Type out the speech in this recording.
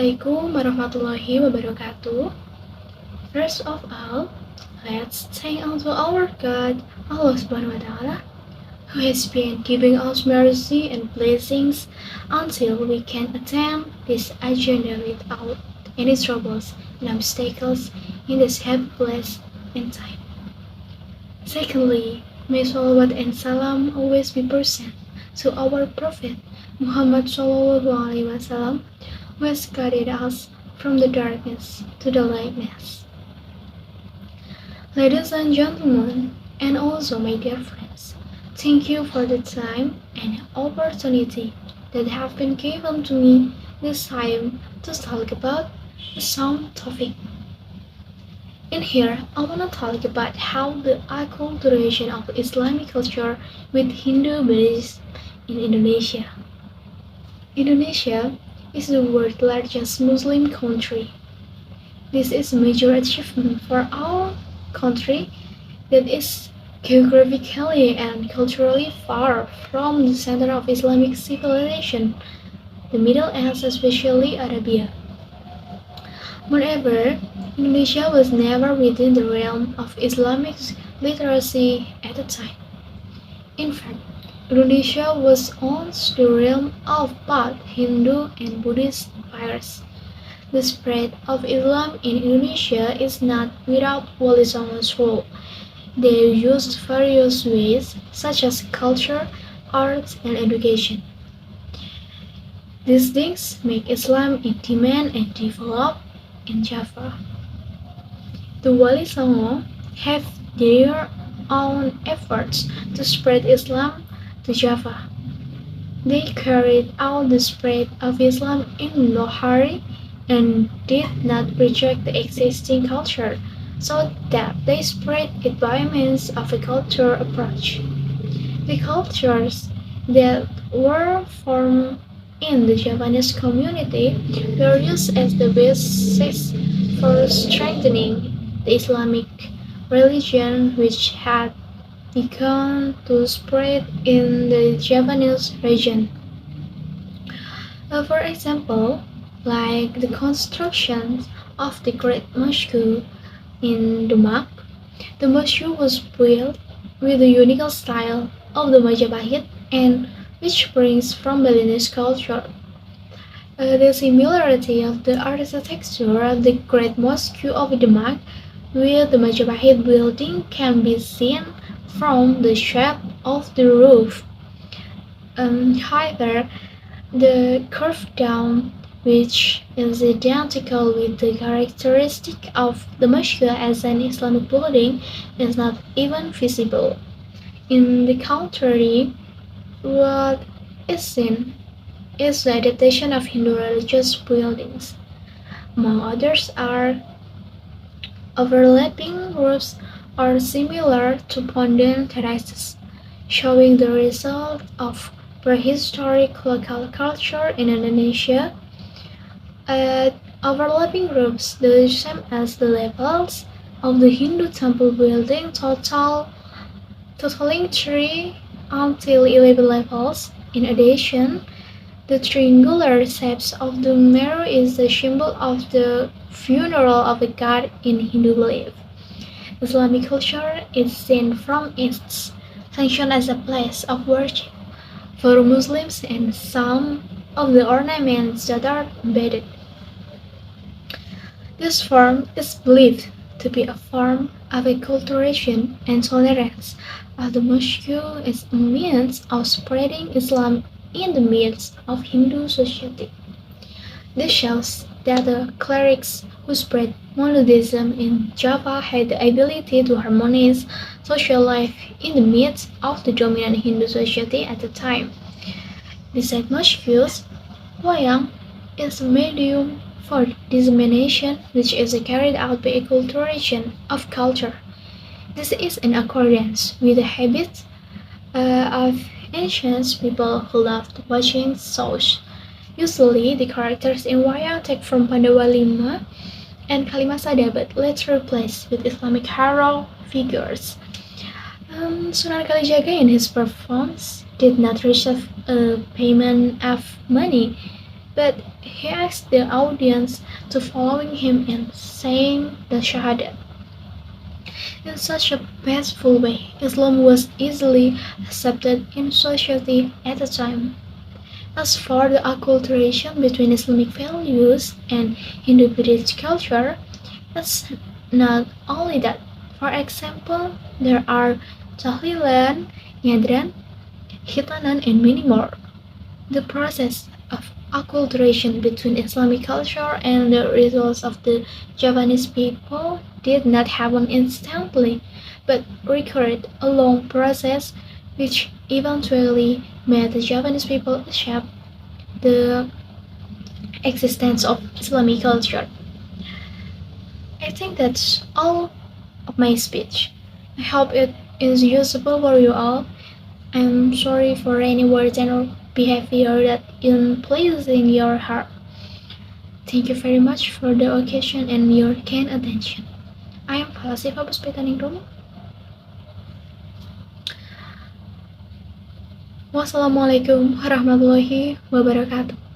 Assalamualaikum warahmatullahi wabarakatuh. First of all, let's thank unto our God, Allah Subhanahu wa Ta'ala, who has been giving us mercy and blessings until we can attain this agenda without any troubles and obstacles in this happy place and time. Secondly, may salawat and salam always be present to our Prophet Muhammad Sallallahu Alaihi Wasallam, who has guided us from the darkness to the lightness. Ladies and gentlemen, and also my dear friends, thank you for the time and opportunity that have been given to me this time to talk about some topic. In here, I want to talk about how the acculturation of Islamic culture with Hindu Buddhism in Indonesia. Indonesia is the world's largest Muslim country. This is a major achievement for our country that is geographically and culturally far from the center of Islamic civilization, the Middle East, especially Arabia. Moreover, Indonesia was never within the realm of Islamic literacy at the time. In fact, Indonesia was once the realm of both Hindu and Buddhist empires. The spread of Islam in Indonesia is not without Wali Songo's role. They used various ways, such as culture, arts, and education. These things make Islam in demand and develop in Java. The Wali Songo have their own efforts to spread Islam to Java. They carried out the spread of Islam in Lohari and did not reject the existing culture, so that they spread it by means of a cultural approach. The cultures that were formed in the Javanese community were used as the basis for strengthening the Islamic religion, which had begun to spread in the Javanese region. For example, like the construction of the Great Mosque in Demak, the mosque was built with the unique style of the Majapahit and which brings from Balinese culture. The similarity of the architecture of the Great Mosque of Demak with the Majapahit building can be seen from the shape of the roof. However, the curved dome, which is identical with the characteristic of the mosque as an Islamic building, is not even visible. In the contrary, what is seen is the adaptation of Hindu religious buildings. Among others are overlapping roofs are similar to pondan terraces, showing the result of prehistoric local culture in Indonesia. Overlapping roofs, the same as the levels of the Hindu temple building, totaling 3 until 11 levels. In addition, the triangular shapes of the mirror is the symbol of the funeral of a god in Hindu belief. Islamic culture is seen from its function as a place of worship for Muslims and some of the ornaments that are embedded. This form is believed to be a form of acculturation and tolerance, as the mosque is a means of spreading Islam in the midst of Hindu society. This shows that the clerics who spread monotheism in Java had the ability to harmonize social life in the midst of the dominant Hindu society at the time. Besides mosques, wayang is a medium for dissemination, which is carried out by acculturation of culture. This is in accordance with the habits of ancient people who loved watching shows. Usually, the characters in wayang take from Pandawa Lima and Kalimasada, but later replaced with Islamic hero figures. Sunan Kalijaga in his performance did not receive a payment of money But he asked the audience to following him in saying the Shahadat. In such a peaceful way, Islam was easily accepted in society at the time. As for the acculturation between Islamic values and Hindu Buddhist culture, it's not only that. For example, there are tahlilan, nyadran, khitanan, and many more. The process of acculturation between Islamic culture and the rituals of the Javanese people did not happen instantly, but required a long process which eventually made the Javanese people accept the existence of Islamic culture. I think that's all of my speech. I hope it is useful for you all. I'm sorry for any words and behavior that isn't pleasing your heart. Thank you very much for the occasion and your kind attention. I am Falasifah Puspitaningrum. Wassalamualaikum warahmatullahi wabarakatuh.